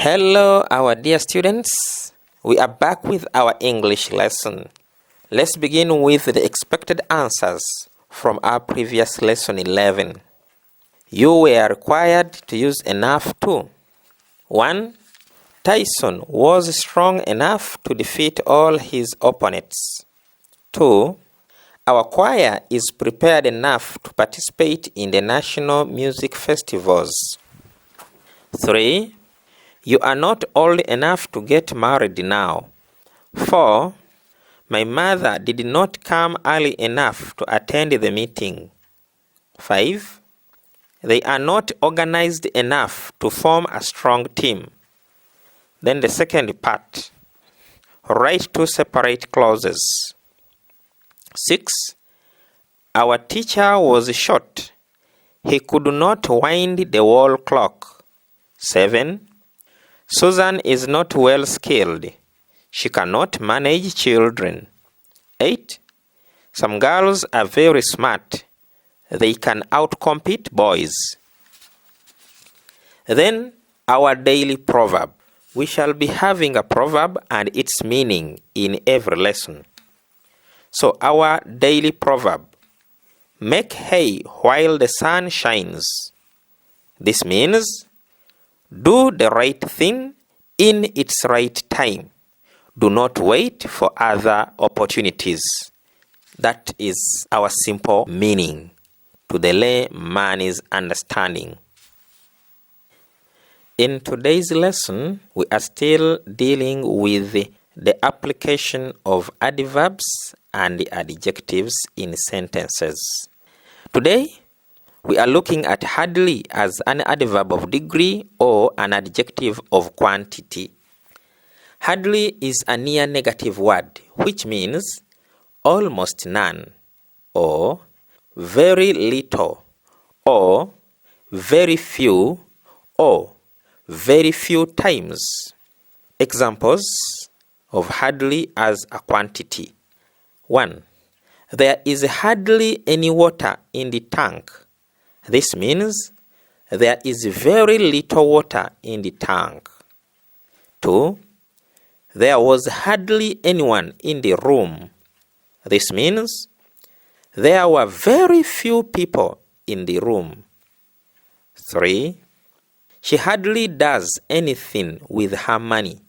Hello, our dear students. We are back with our English lesson. Let's begin with the expected answers from our previous lesson 11. You were required to use enough to. 1. Tyson was strong enough to defeat all his opponents. 2. Our choir is prepared enough to participate in the national music festivals. 3. You are not old enough to get married now. 4. My mother did not come early enough to attend the meeting. 5. They are not organized enough to form a strong team. Then the second part. Write two separate clauses. 6. Our teacher was short. He could not wind the wall clock. 7. Susan is not well skilled. She cannot manage children. 8. Some girls are very smart. They can outcompete boys. Then our daily proverb. We shall be having a proverb and its meaning in every lesson. So our daily proverb. Make hay while the sun shines. This means do the right thing in its right time. Do not wait for other opportunities. That is our simple meaning to the layman's understanding. In today's lesson, we are still dealing with the application of adverbs and adjectives in sentences. Today, we are looking at hardly as an adverb of degree or an adjective of quantity. Hardly is a near negative word, which means almost none, or very little, or very few, or very few times. Examples of hardly as a quantity. 1. There is hardly any water in the tank. This means there is very little water in the tank. 2. There was hardly anyone in the room. This means there were very few people in the room. 3. She hardly does anything with her money.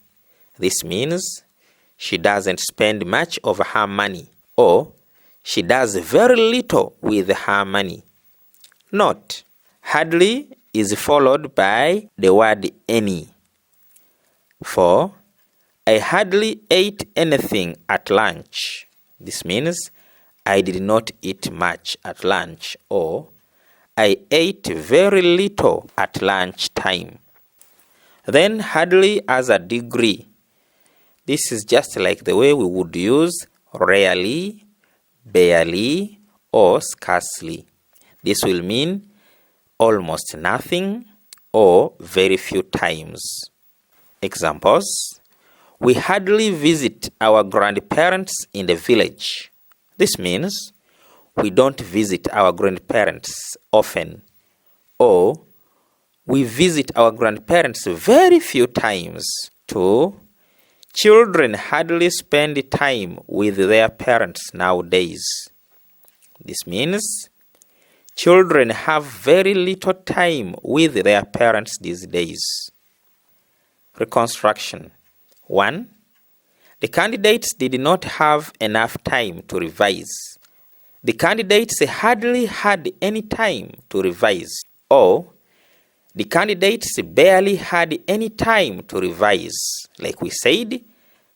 This means she doesn't spend much of her money, or she does very little with her money. Note, hardly is followed by the word any. 4. I hardly ate anything at lunch. This means I did not eat much at lunch, or I ate very little at lunch time. Then hardly as a degree. This is just like the way we would use rarely, barely, or scarcely. This will mean almost nothing or very few times. Examples. We hardly visit our grandparents in the village. This means we don't visit our grandparents often, or we visit our grandparents very few times. 2. Children hardly spend time with their parents nowadays. This means children have very little time with their parents these days. Reconstruction. 1. The candidates did not have enough time to revise. The candidates hardly had any time to revise. Or, the candidates barely had any time to revise. Like we said,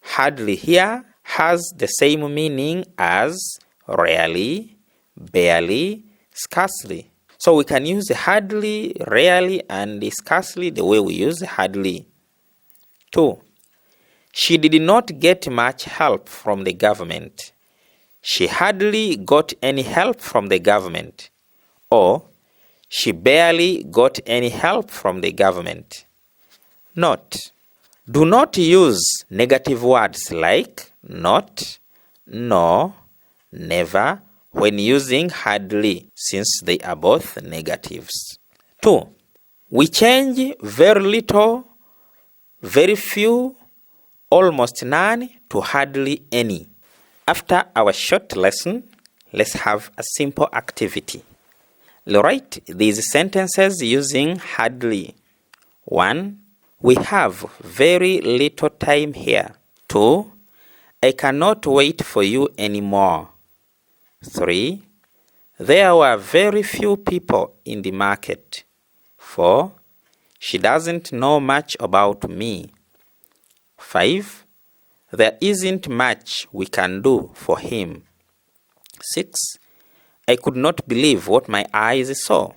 hardly here has the same meaning as rarely, barely, scarcely. So we can use hardly, rarely, and scarcely the way we use hardly. 2. She did not get much help from the government. She hardly got any help from the government. Or, she barely got any help from the government. Note, do not use negative words like not, no, never when using hardly, since they are both negatives. 2. We change very little very few, almost none to hardly any. After our short lesson, let's have a simple activity. Write these sentences using hardly. 1. We have very little time here. 2. I cannot wait for you anymore. 3. There were very few people in the market. 4. She doesn't know much about me. 5. There isn't much we can do for him. 6. I could not believe what my eyes saw.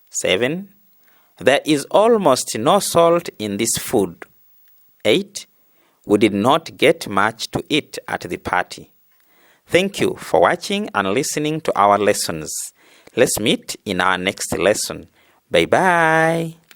7. There is almost no salt in this food. 8. We did not get much to eat at the party. Thank you for watching and listening to our lessons. Let's meet in our next lesson. Bye-bye.